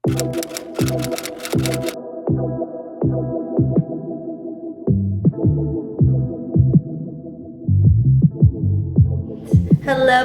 Hello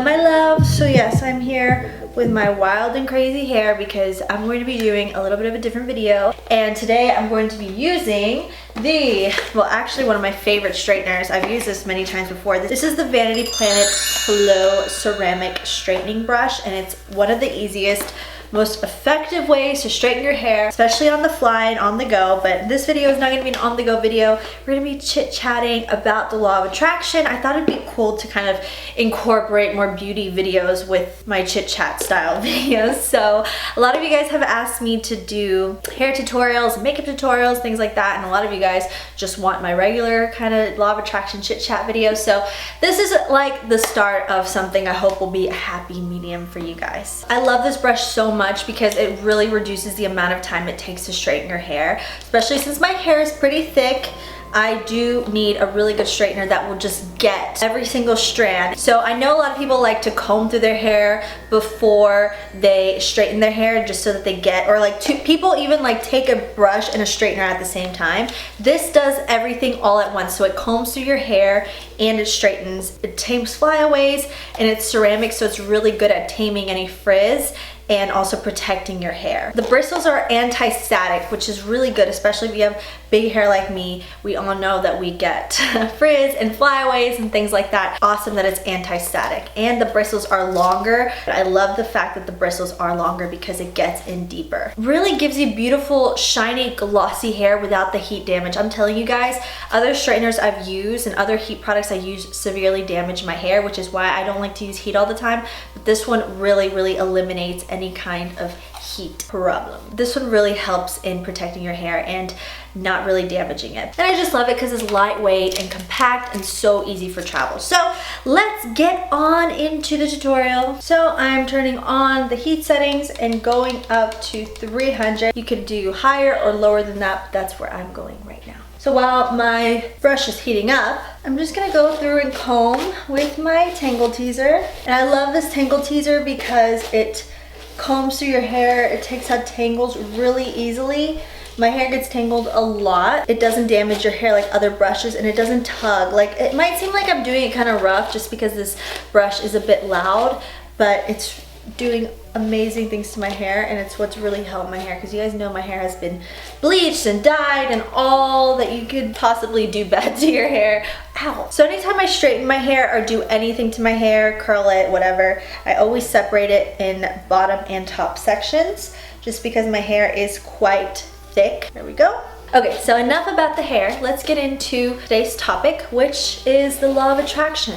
my love. So yes, I'm here with my wild and crazy hair because I'm going to be doing a little bit of a different video, and today I'm going to be using actually one of my favorite straighteners. I've used this many times before. This is the Vanity Planet Flow ceramic straightening brush, and it's one of the easiest, most effective ways to straighten your hair, especially on the fly and on the go. But this video is not going to be an on the go video. We're going to be chit-chatting about the law of attraction. I thought it'd be cool to kind of incorporate more beauty videos with my chit-chat style videos. So a lot of you guys have asked me to do hair tutorials, makeup tutorials, things like that, and a lot of you guys just want my regular kind of law of attraction chit-chat videos. So this is like the start of something I hope will be a happy medium for you guys. I love this brush so much because it really reduces the amount of time it takes to straighten your hair, especially since my hair is pretty thick. I do need a really good straightener that will just get every single strand. So I know a lot of people like to comb through their hair before they straighten their hair, just so that they get, or like people even like take a brush and a straightener at the same time. This does everything all at once. So it combs through your hair and it straightens. It tames flyaways, and it's ceramic, so it's really good at taming any frizz and also protecting your hair. The bristles are anti-static, which is really good, especially if you have big hair like me. We all know that we get frizz and flyaways and things like that. Awesome that it's anti-static. And the bristles are longer. I love the fact that the bristles are longer because it gets in deeper. Really gives you beautiful, shiny, glossy hair without the heat damage. I'm telling you guys, other straighteners I've used and other heat products I use severely damage my hair, which is why I don't like to use heat all the time. But this one really eliminates any kind of heat problem. This one really helps in protecting your hair and not really damaging it. And I just love it because it's lightweight and compact and so easy for travel. So let's get on into the tutorial. So I'm turning on the heat settings and going up to 300. You could do higher or lower than that, but that's where I'm going right now. So while my brush is heating up, I'm just gonna go through and comb with my Tangle Teezer. And I love this Tangle Teezer because it combs through your hair. It takes out tangles really easily. My hair gets tangled a lot. It doesn't damage your hair like other brushes, and it doesn't tug. Like, it might seem like I'm doing it kind of rough just because this brush is a bit loud, but it's doing amazing things to my hair, and it's what's really helped my hair, because you guys know my hair has been bleached and dyed and all that you could possibly do bad to your hair. Ow. So anytime I straighten my hair or do anything to my hair, curl it, whatever, I always separate it in bottom and top sections, just because my hair is quite thick. There we go. Okay, so enough about the hair. Let's get into today's topic, which is the law of attraction.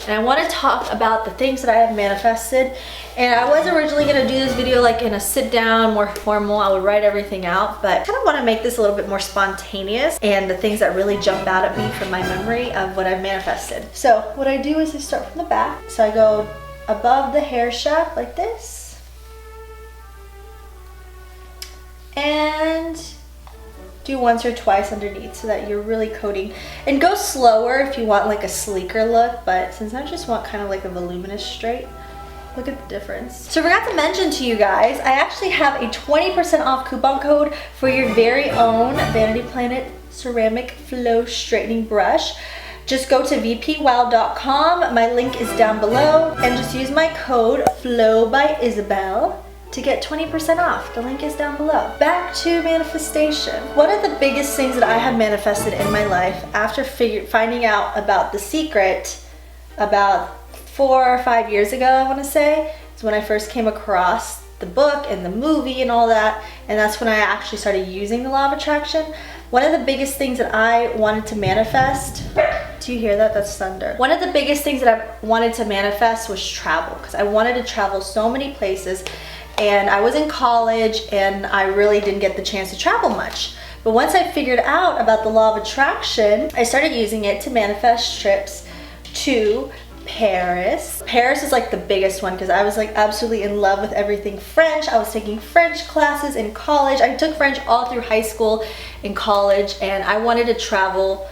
And I want to talk about the things that I have manifested. And I was originally going to do this video like in a sit down, more formal. I would write everything out, but I kind of want to make this a little bit more spontaneous and the things that really jump out at me from my memory of what I've manifested. So what I do is I start from the back. So I go above the hair shaft like this. And do once or twice underneath so that you're really coating, and go slower if you want like a sleeker look, but since I just want kind of like a voluminous straight, look at the difference. So I forgot to mention to you guys, I actually have a 20% off coupon code for your very own Vanity Planet ceramic flow straightening brush. Just go to vpwow.com, my link is down below, and just use my code FLOW by Isabel to get 20% off. The link is down below. Back to manifestation. One of the biggest things that I have manifested in my life after finding out about the secret about 4 or 5 years ago, I want to say, is when I first came across the book and the movie and all that, and that's when I actually started using the law of attraction. One of the biggest things that I wanted to manifest, do you hear that? That's thunder. One of the biggest things that I wanted to manifest was travel, because I wanted to travel so many places. And I was in college and I really didn't get the chance to travel much. But once I figured out about the law of attraction, I started using it to manifest trips to Paris. Paris is like the biggest one because I was like absolutely in love with everything French. I was taking French classes in college. I took French all through high school and college, and I wanted to travel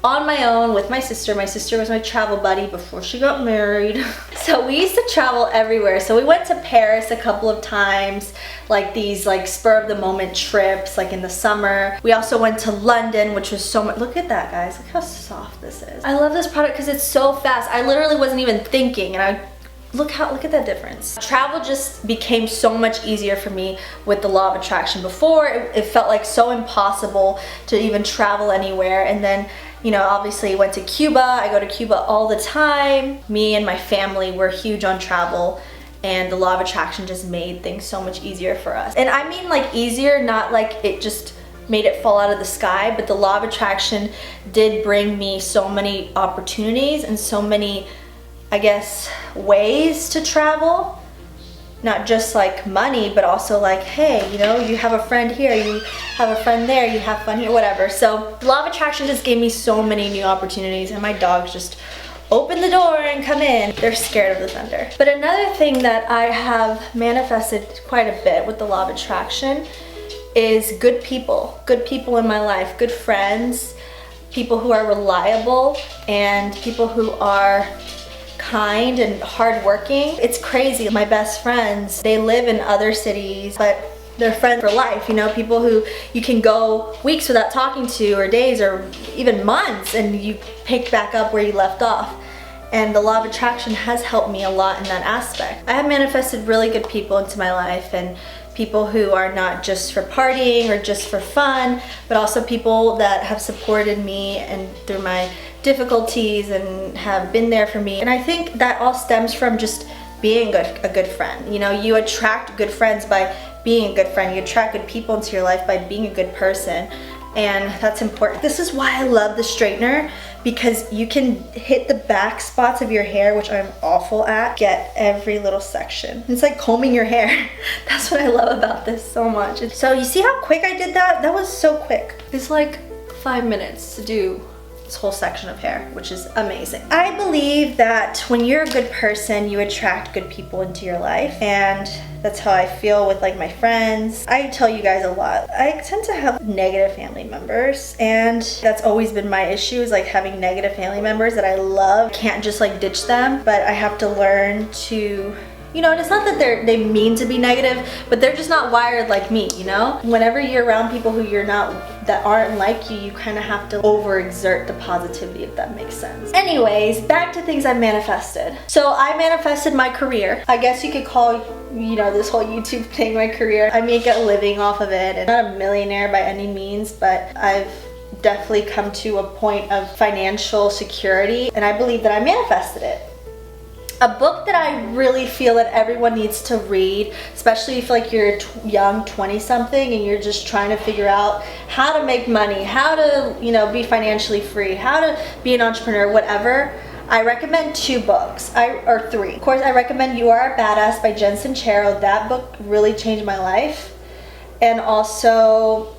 on my own with my sister. My sister was my travel buddy before she got married. So we used to travel everywhere. So we went to Paris a couple of times, like these like spur of the moment trips, like in the summer. We also went to London, which was so much. Look at that, guys. Look how soft this is. I love this product because it's so fast. I literally wasn't even thinking, and look at that difference. Travel just became so much easier for me with the law of attraction. Before, it felt like so impossible to even travel anywhere. And then, you know, obviously went to Cuba. I go to Cuba all the time. Me and my family were huge on travel, and the law of attraction just made things so much easier for us. And I mean like easier, not like it just made it fall out of the sky, but the law of attraction did bring me so many opportunities and so many, I guess, ways to travel. Not just like money, but also like, hey, you know, you have a friend here, you have a friend there, you have fun here, whatever. So the law of attraction just gave me so many new opportunities, and my dogs just open the door and come in. They're scared of the thunder. But another thing that I have manifested quite a bit with the law of attraction is good people in my life, good friends, people who are reliable, and people who are kind and hardworking. It's crazy. My best friends, they live in other cities, but they're friends for life, you know, people who you can go weeks without talking to, or days, or even months, and you pick back up where you left off. And the law of attraction has helped me a lot in that aspect. I have manifested really good people into my life, and people who are not just for partying or just for fun, but also people that have supported me and through my difficulties and have been there for me. And I think that all stems from just being a good friend. You know, you attract good friends by being a good friend. You attract good people into your life by being a good person. And that's important. This is why I love the straightener, because you can hit the back spots of your hair, which I'm awful at, get every little section. It's like combing your hair. That's what I love about this so much. And so you see how quick I did that? That was so quick. It's like 5 minutes to do this whole section of hair, which is amazing. I believe that when you're a good person, you attract good people into your life, and that's how I feel with like my friends. I tell you guys a lot. I tend to have negative family members, and that's always been my issue, is like having negative family members that I love. Can't just like ditch them, but I have to learn to, you know, and it's not that they mean to be negative, but they're just not wired like me, you know? Whenever you're around people who that aren't like you, you kind of have to overexert the positivity, if that makes sense. Anyways, back to things I manifested. So I manifested my career. I guess you could call, you know, this whole YouTube thing my career. I make a living off of it, and I'm not a millionaire by any means, but I've definitely come to a point of financial security, and I believe that I manifested it. A book that I really feel that everyone needs to read, especially if like you're young, 20-something, and you're just trying to figure out how to make money, how to, you know, be financially free, how to be an entrepreneur, whatever. I recommend 2 books, or 3. Of course, I recommend You Are a Badass by Jen Sincero. That book really changed my life. And also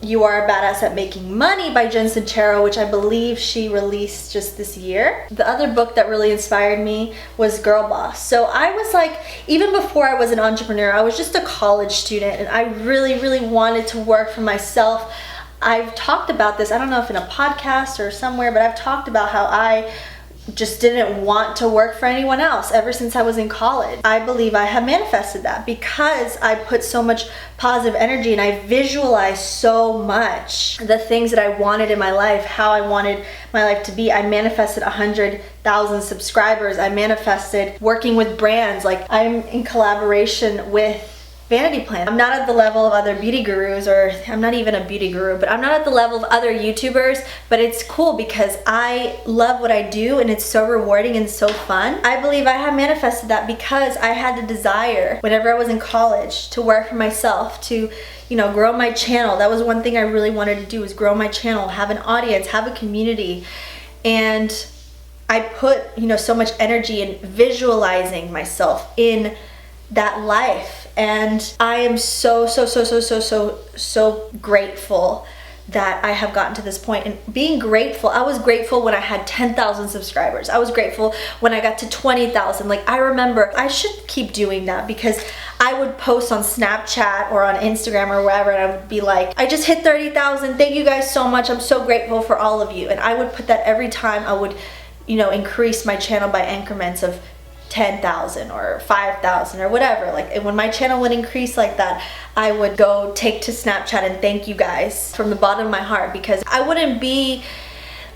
You Are a Badass at Making Money by Jen Sincero, which I believe she released just this year. The other book that really inspired me was Girl Boss. So I was like, even before I was an entrepreneur, I was just a college student, and I really, really wanted to work for myself. I've talked about this, I don't know if in a podcast or somewhere, but I've talked about how I just didn't want to work for anyone else ever since I was in college. I believe I have manifested that because I put so much positive energy and I visualized so much the things that I wanted in my life, how I wanted my life to be. I manifested 100,000 subscribers. I manifested working with brands. Like, I'm in collaboration with Vanity Plan. I'm not at the level of other beauty gurus, or I'm not even a beauty guru, but I'm not at the level of other YouTubers, but it's cool because I love what I do and it's so rewarding and so fun. I believe I have manifested that because I had the desire whenever I was in college to work for myself, to, you know, grow my channel. That was one thing I really wanted to do, was grow my channel, have an audience, have a community. And I put, you know, so much energy in visualizing myself in that life. And I am so grateful that I have gotten to this point, and being grateful. I was grateful when I had 10,000 subscribers. I was grateful when I got to 20,000. Like, I remember I should keep doing that, because I would post on Snapchat or on Instagram or wherever, and I would be like, I just hit 30,000. Thank you guys so much. I'm so grateful for all of you. And I would put that every time I would, you know, increase my channel by increments of 10,000 or 5,000 or whatever. Like, when my channel would increase like that, I would go take to Snapchat and thank you guys from the bottom of my heart, because I wouldn't be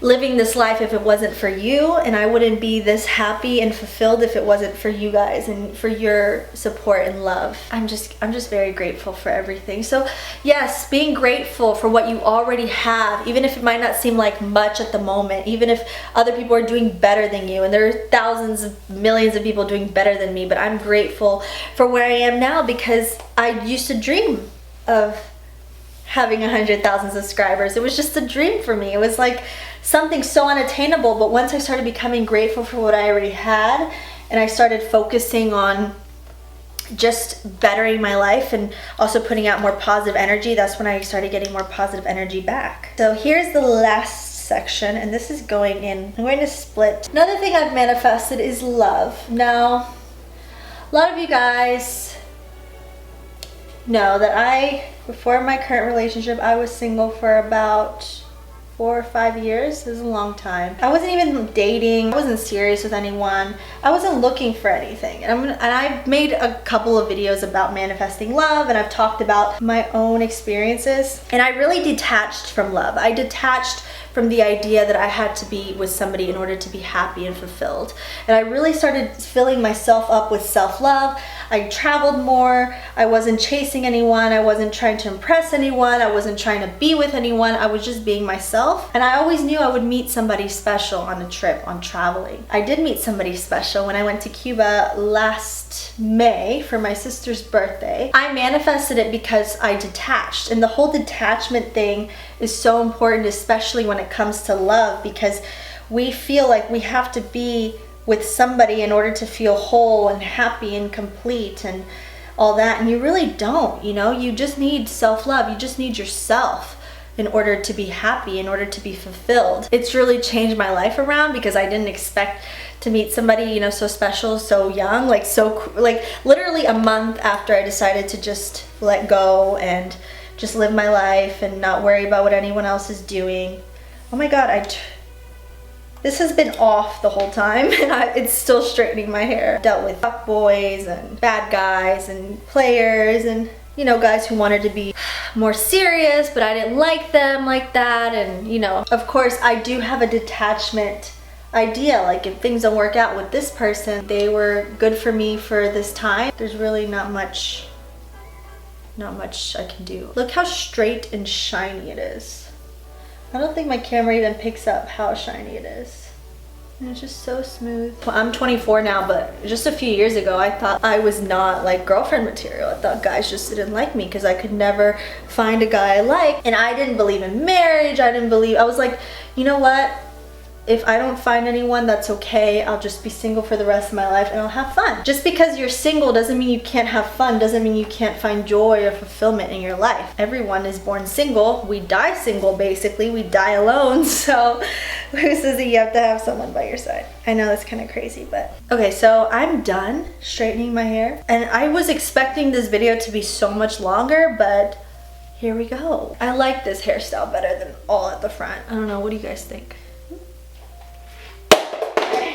living this life if it wasn't for you, and I wouldn't be this happy and fulfilled if it wasn't for you guys and for your support and love. I'm just very grateful for everything. So yes, being grateful for what you already have, even if it might not seem like much at the moment, even if other people are doing better than you, and there are thousands of millions of people doing better than me, but I'm grateful for where I am now, because I used to dream of having 100,000 subscribers. It was just a dream for me. It was like something so unattainable, but once I started becoming grateful for what I already had, and I started focusing on just bettering my life and also putting out more positive energy, that's when I started getting more positive energy back. So here's the last section, and this is going in, I'm going to split. Another thing I've manifested is love. Now, a lot of you guys know that before my current relationship, I was single for about 4 or 5 years. It was a long time. I wasn't even dating. I wasn't serious with anyone. I wasn't looking for anything. And I've made a couple of videos about manifesting love, and I've talked about my own experiences. And I really detached from love. I detached from the idea that I had to be with somebody in order to be happy and fulfilled. And I really started filling myself up with self-love. I traveled more. I wasn't chasing anyone. I wasn't trying to impress anyone. I wasn't trying to be with anyone. I was just being myself. And I always knew I would meet somebody special on a trip, on traveling. I did meet somebody special when I went to Cuba last May for my sister's birthday. I manifested it because I detached. And the whole detachment thing is so important, especially when it comes to love, because we feel like we have to be with somebody in order to feel whole and happy and complete and all that, and you really don't. You know, you just need self-love. You just need yourself in order to be happy, in order to be fulfilled. It's really changed my life around, because I didn't expect to meet somebody, you know, so special, so young, like literally a month after I decided to just let go and just live my life and not worry about what anyone else is doing. Oh my God, this has been off the whole time, and it's still straightening my hair. Dealt with fuckboys and bad guys and players, and you know, guys who wanted to be more serious, but I didn't like them like that. And you know, of course, I do have a detachment idea. Like, if things don't work out with this person, they were good for me for this time. There's really not much I can do. Look how straight and shiny it is. I don't think my camera even picks up how shiny it is. And it's just so smooth. Well, I'm 24 now, but just a few years ago, I thought I was not like girlfriend material. I thought guys just didn't like me because I could never find a guy I liked. And I didn't believe in marriage. I was like, you know what? If I don't find anyone, that's okay. I'll just be single for the rest of my life and I'll have fun. Just because you're single doesn't mean you can't have fun, doesn't mean you can't find joy or fulfillment in your life. Everyone is born single. We die single, basically. We die alone. So who says that you have to have someone by your side? I know that's kind of crazy, but. Okay, so I'm done straightening my hair. And I was expecting this video to be so much longer, but here we go. I like this hairstyle better than all at the front. I don't know, what do you guys think?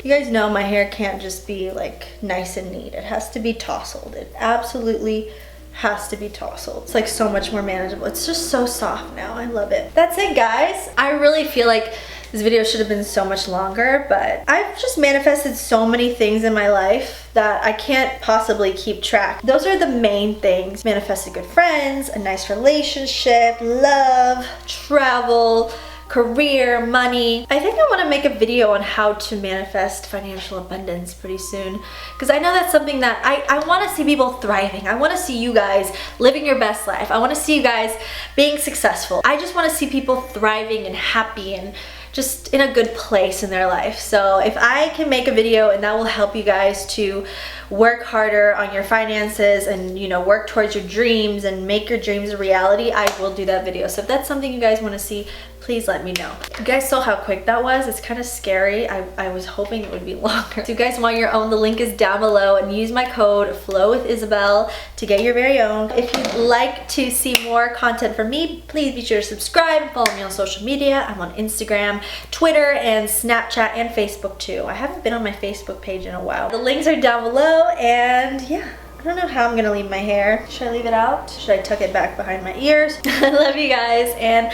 You guys know my hair can't just be like nice and neat. It has to be tousled. It absolutely has to be tousled. It's like so much more manageable. It's just so soft now. I love it. That's it, guys. I really feel like this video should have been so much longer, but I've just manifested so many things in my life that I can't possibly keep track. Those are the main things. Manifested good friends, a nice relationship, love, travel, career, money. I think I want to make a video on how to manifest financial abundance pretty soon, because I know that's something that I want to see people thriving. I want to see you guys living your best life. I want to see you guys being successful. I just want to see people thriving and happy and just in a good place in their life. So if I can make a video and that will help you guys to work harder on your finances and, you know, work towards your dreams and make your dreams a reality, I will do that video. So if that's something you guys want to see, please let me know. You guys saw how quick that was. It's kind of scary. I was hoping it would be longer. So if you guys want your own, the link is down below, and use my code FLOWWITHISABEL to get your very own. If you'd like to see more content from me, please be sure to subscribe and follow me on social media. I'm on Instagram, Twitter, and Snapchat, and Facebook too. I haven't been on my Facebook page in a while. The links are down below, and yeah. I don't know how I'm gonna leave my hair. Should I leave it out? Should I tuck it back behind my ears? I love you guys, and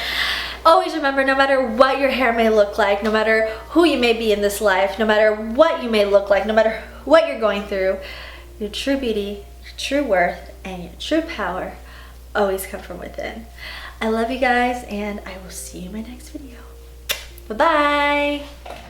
always remember, no matter what your hair may look like, no matter who you may be in this life, no matter what you may look like, no matter what you're going through, your true beauty, your true worth, and your true power always come from within. I love you guys, and I will see you in my next video. Bye-bye.